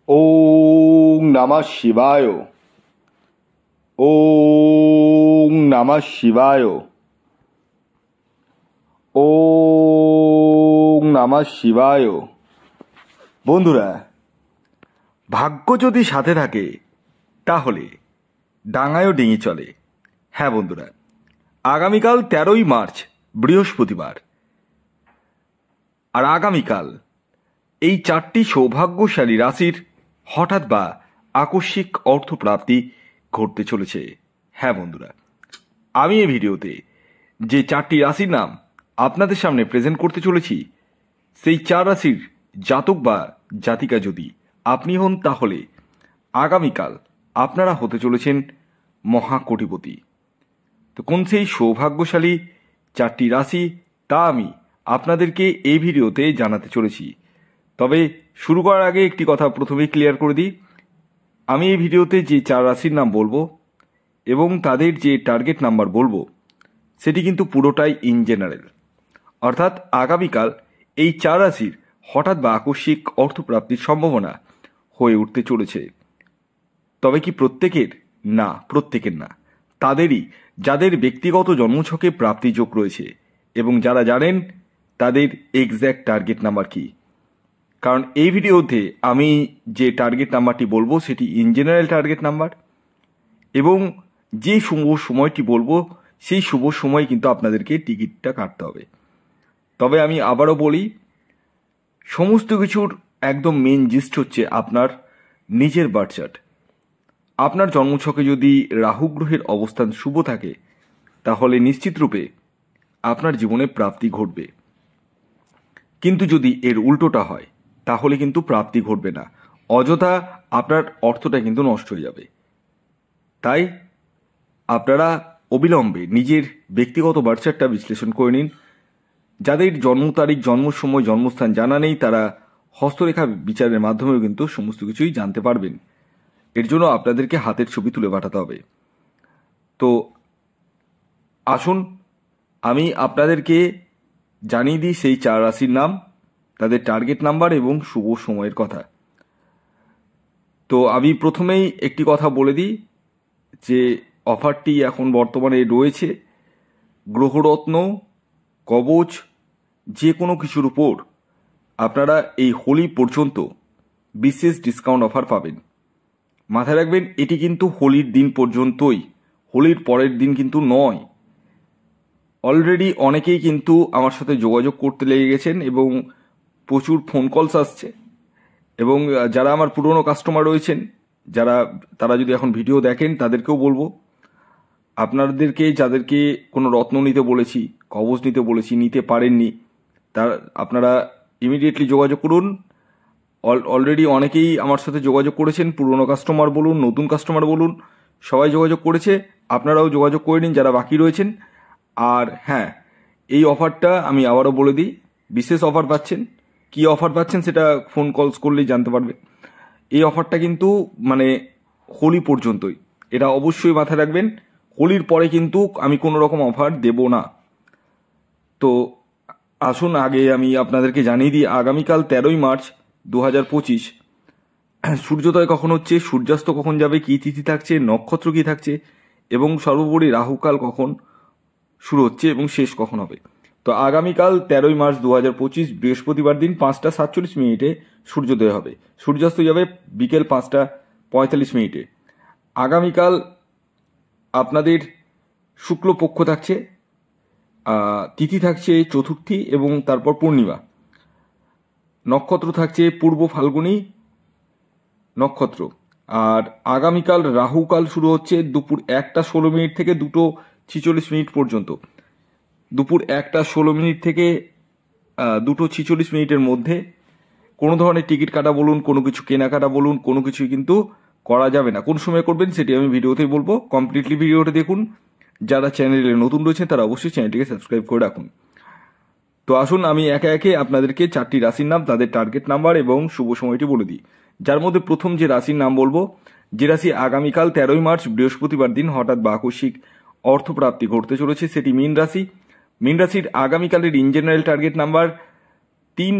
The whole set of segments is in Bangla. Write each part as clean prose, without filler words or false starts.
ওং নমঃ শিবায়। ওং নমঃ শিবায়। ওং নমঃ শিবায়। বন্ধুরা, ভাগ্য যদি সাথে থাকে তাহলে ডাঙায়ও ডিঙি চলে। হ্যাঁ বন্ধুরা, আগামীকাল 13ই মার্চ বৃহস্পতিবার, আর আগামীকাল এই 4টি সৌভাগ্যশালী রাশির হঠাৎ বা আকস্মিক অর্থপ্রাপ্তি ঘটতে চলেছে। হ্যাঁ বন্ধুরা, আমি এই ভিডিওতে যে 4টি রাশির নাম আপনাদের সামনে প্রেজেন্ট করতে চলেছি, সেই 4 রাশির জাতক বা জাতিকা যদি আপনি হন, তাহলে আগামীকাল আপনারা হতে চলেছেন মহাকোটিপতি। তো কোন সেই সৌভাগ্যশালী 4টি রাশি তা আমি আপনাদেরকে এই ভিডিওতে জানাতে চলেছি। তবে শুরু করার আগে একটি কথা প্রথমেই ক্লিয়ার করে দিই, আমি এই ভিডিওতে যে 4 রাশির নাম বলবো এবং তাদের যে টার্গেট নাম্বার বলবো, সেটি কিন্তু পুরোটাই ইন জেনারেল। অর্থাৎ আগামীকাল এই 4 রাশির হঠাৎ বা আকস্মিক অর্থপ্রাপ্তির সম্ভাবনা হয়ে উঠতে চলেছে। তবে কি প্রত্যেকের? না, প্রত্যেকের না। তাদেরই যাদের ব্যক্তিগত জন্মছকে প্রাপ্তিযোগ রয়েছে এবং যারা জানেন তাদের এক্স্যাক্ট টার্গেট নাম্বার কি। কারণ এই ভিডিওতে আমি যে টার্গেট নাম্বারটি বলবো সেটি ইন জেনারেল টার্গেট নাম্বার, এবং যে শুভ সময়টি বলবো সেই শুভ সময় কিন্তু আপনাদেরকে টিকিটটা কাটতে হবে। তবে আমি আবারও বলি, সমস্ত কিছুর একদম মেন জিস্ট হচ্ছে আপনার নিজের বার্থ চার্ট। আপনার জন্মছকে যদি রাহু গ্রহের অবস্থান শুভ থাকে, তাহলে নিশ্চিত রূপে আপনার জীবনে প্রাপ্তি ঘটবে। কিন্তু যদি এর উল্টোটা হয়, তাহলে কিন্তু প্রাপ্তি ঘটবে না, অযথা আপনার অর্থটা কিন্তু নষ্ট হয়ে যাবে। তাই আপনারা অবিলম্বে নিজের ব্যক্তিগত বার্থ চার্টটা বিশ্লেষণ করে নিন। যাদের জন্ম তারিখ, জন্ম সময়, জন্মস্থান জানা নেই, তারা হস্তরেখা বিচারের মাধ্যমেও কিন্তু সমস্ত কিছুই জানতে পারবেন। এর জন্য আপনাদেরকে হাতের ছবি তুলে পাঠাতে হবে। তো আসুন আমি আপনাদেরকে জানিয়ে দিই সেই 4 রাশির নাম, তাদের টার্গেট নাম্বার এবং শুভ সময়ের কথা। তো আমি প্রথমেই একটি কথা বলে দিই যে অফারটি এখন বর্তমানে রয়েছে গ্রহরত্ন, কবচ, যে কোনো কিছুর উপর আপনারা এই হোলি পর্যন্ত বিশেষ ডিসকাউন্ট অফার পাবেন। মাথায় রাখবেন, এটি কিন্তু হোলির দিন পর্যন্তই, হোলির পরের দিন কিন্তু নয়। অলরেডি অনেকেই কিন্তু আমার সাথে যোগাযোগ করতে লেগে গেছেন এবং প্রচুর ফোন কলস আসছে। এবং যারা আমার পুরনো কাস্টমার রয়েছেন, তারা যদি এখন ভিডিও দেখেন, তাদেরকেও বলবো, আপনাদেরকে যাদেরকে কোনো রত্ন নিতে বলেছি, কবচ নিতে বলেছি, নিতে পারেননি, আপনারা ইমিডিয়েটলি যোগাযোগ করুন। অলরেডি অনেকেই আমার সাথে যোগাযোগ করেছেন, পুরনো কাস্টমার বলুন, নতুন কাস্টমার বলুন, সবাই যোগাযোগ করেছে। আপনারাও যোগাযোগ করে নিন যারা বাকি রয়েছেন। আর হ্যাঁ, এই অফারটা আমি আবারও বলে দিই, বিশেষ অফার পাচ্ছেন। কি অফার পাচ্ছেন সেটা ফোন কলস করলেই জানতে পারবে। এই অফারটা কিন্তু মানে হোলি পর্যন্তই, এটা অবশ্যই মাথায় রাখবেন। হোলির পরে কিন্তু আমি কোনো রকম অফার দেব না। তো আসুন আগে আমি আপনাদেরকে জানিয়ে দিই, আগামীকাল 13ই মার্চ 2025 সূর্যোদয় কখন হচ্ছে, সূর্যাস্ত কখন যাবে, কী তিথি থাকছে, নক্ষত্র কী থাকছে, এবং সর্বোপরি রাহুকাল কখন শুরু হচ্ছে এবং শেষ কখন হবে। তো আগামীকাল 13ই মার্চ 2025 বৃহস্পতিবার দিন 5টা 47 মিনিটে সূর্যোদয় হবে, সূর্যাস্ত যাবে বিকেল 5টা 45 মিনিটে। আগামীকাল আপনাদের শুক্লপক্ষ থাকছে, তিথি থাকছে চতুর্থী এবং তারপর পূর্ণিমা, নক্ষত্র থাকছে পূর্ব ফাল্গুনী নক্ষত্র। আর আগামীকাল রাহুকাল শুরু হচ্ছে দুপুর 1টা 16 মিনিট থেকে 2টো 46 মিনিট পর্যন্ত। দুপুর 1টা 16 মিনিট থেকে 2টো 46 মিনিটের মধ্যে কোনো ধরনের টিকিট কাটা বলুন, কোনো কিছু কেনাকাটা বলুন, কোনো কিছুই কিন্তু করা যাবে না। কোন সময় করবেন সেটি আমি ভিডিওতেই বলবো, কমপ্লিটলি ভিডিওটা দেখুন। যারা চ্যানেলে নতুন রয়েছেন তারা অবশ্যই চ্যানেলটিকে সাবস্ক্রাইব করে রাখুন। তো আসুন আমি একে একে আপনাদেরকে 4টি রাশির নাম, তাদের টার্গেট নাম্বার এবং শুভ সময়টি বলে দিই। যার মধ্যে প্রথম যে রাশির নাম বলবো, যে রাশি আগামীকাল 13ই মার্চ বৃহস্পতিবার দিন হঠাৎ বা আকস্মিক অর্থপ্রাপ্তি ঘটতে চলেছে, সেটি মীন রাশি। মীন রাশির আগামীকালের ইন জেনারেল টার্গেট নাম্বার 3,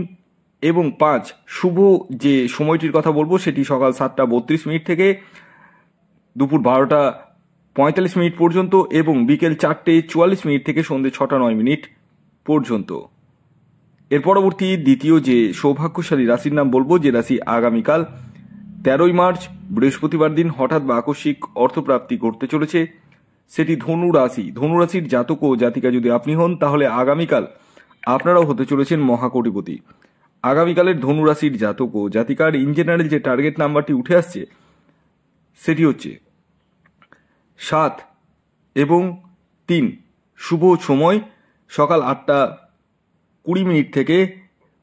এবং 5 শুভ যে সময়টির কথা বলবো সেটি সকাল 7:32 থেকে দুপুর 12:45 পর্যন্ত এবং বিকেল 4:44 থেকে সন্ধ্যে 6:09 পর্যন্ত। এর পরবর্তী দ্বিতীয় যে সৌভাগ্যশালী রাশির নাম বলবো, যে রাশি আগামীকাল 13 মার্চ বৃহস্পতিবার দিন হঠাৎ বা আকস্মিক অর্থপ্রাপ্তি ঘটতে চলেছে, সেটি ধনু রাশি। ধনু রাশির জাতক ও জাতিকা যদি আপনি হন তাহলে আগামীকাল আপনারাও হতে চলেছেন মহাকোটিপতি। আগামীকালের ধনু রাশির জাতক ও জাতিকার ইন জেনারেল যে টার্গেট নাম্বারটি উঠে আসছে সেটি হচ্ছে 7 এবং 3। শুভ সময় সকাল 8:20 থেকে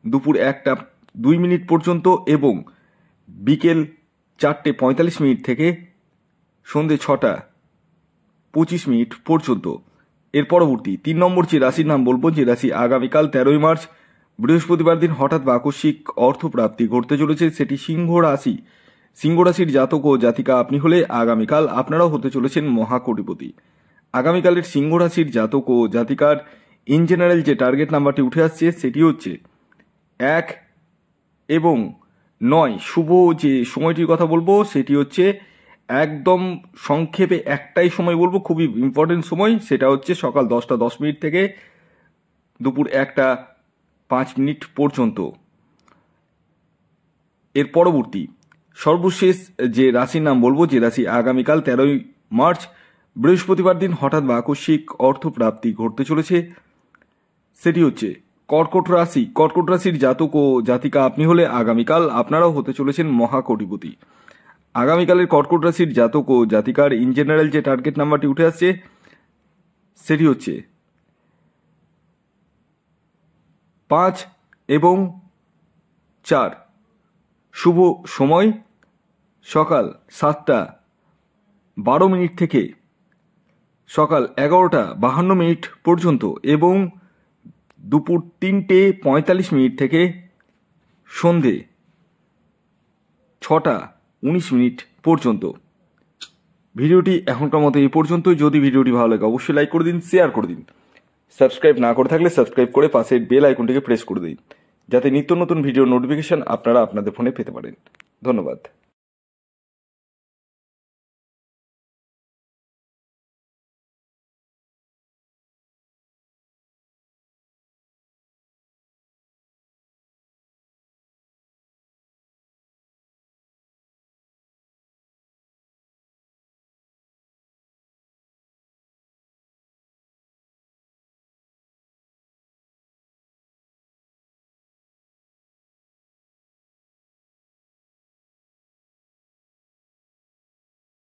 দুপুর 1:02 পর্যন্ত এবং বিকেল 4:45 থেকে সন্ধ্যে 6:25 পর্যন্ত। এর পরবর্তী 3 নম্বর যে রাশির নাম বলবো, যে রাশি আগামীকাল 13 মার্চ বৃহস্পতিবার দিন হঠাৎ বা আকস্মিক অর্থপ্রাপ্তি ঘটতে চলেছে, সেটি সিংহ রাশি। সিংহ রাশির জাতক ও জাতিকা আপনি হলে আগামীকাল আপনারাও হতে চলেছেন মহাকোটিপতি। আগামীকালের সিংহ রাশির জাতক ও জাতিকার ইন জেনারেল যে টার্গেট নাম্বারটি উঠে আসছে সেটি হচ্ছে 1 এবং 9। শুভ যে সময়টির কথা বলবো সেটি হচ্ছে একদম সংক্ষেপে একটাই সময় বলবো, খুবই ইম্পর্টেন্ট সময়, সেটা হচ্ছে সকাল 10:10 থেকে দুপুর 1:05 পর্যন্ত। এর পরবর্তী সর্বশেষ যে রাশির নাম বলবো, যে রাশি আগামীকাল 13 মার্চ বৃহস্পতিবার দিন হঠাৎ বা আকস্মিক অর্থপ্রাপ্তি ঘটতে চলেছে, সেটি হচ্ছে কর্কট রাশি। কর্কট রাশির জাতক ও জাতিকা আপনি হলে আগামীকাল আপনারাও হতে চলেছেন মহাকোটিপতি। আগামীকালের কর্কট রাশির জাতক ও জাতিকার ইন জেনারেল যে টার্গেট নাম্বারটি উঠে আসছে সেটি হচ্ছে 5 এবং 4। শুভ সময় সকাল 7:12 থেকে সকাল 11:52 পর্যন্ত এবং দুপুর 3:45 থেকে সন্ধে 6:19 পর্যন্ত। ভিডিওটি এখনকার মতো এই পর্যন্ত। যদি ভিডিওটি ভালো লাগে অবশ্যই লাইক করে দিন, শেয়ার করে দিন। সাবস্ক্রাইব না করে থাকলে সাবস্ক্রাইব করে পাশের বেল আইকনটিকে প্রেস করে দিন, যাতে নিত্য নতুন ভিডিও নোটিফিকেশন আপনারা আপনাদের ফোনে পেতে পারেন। ধন্যবাদ।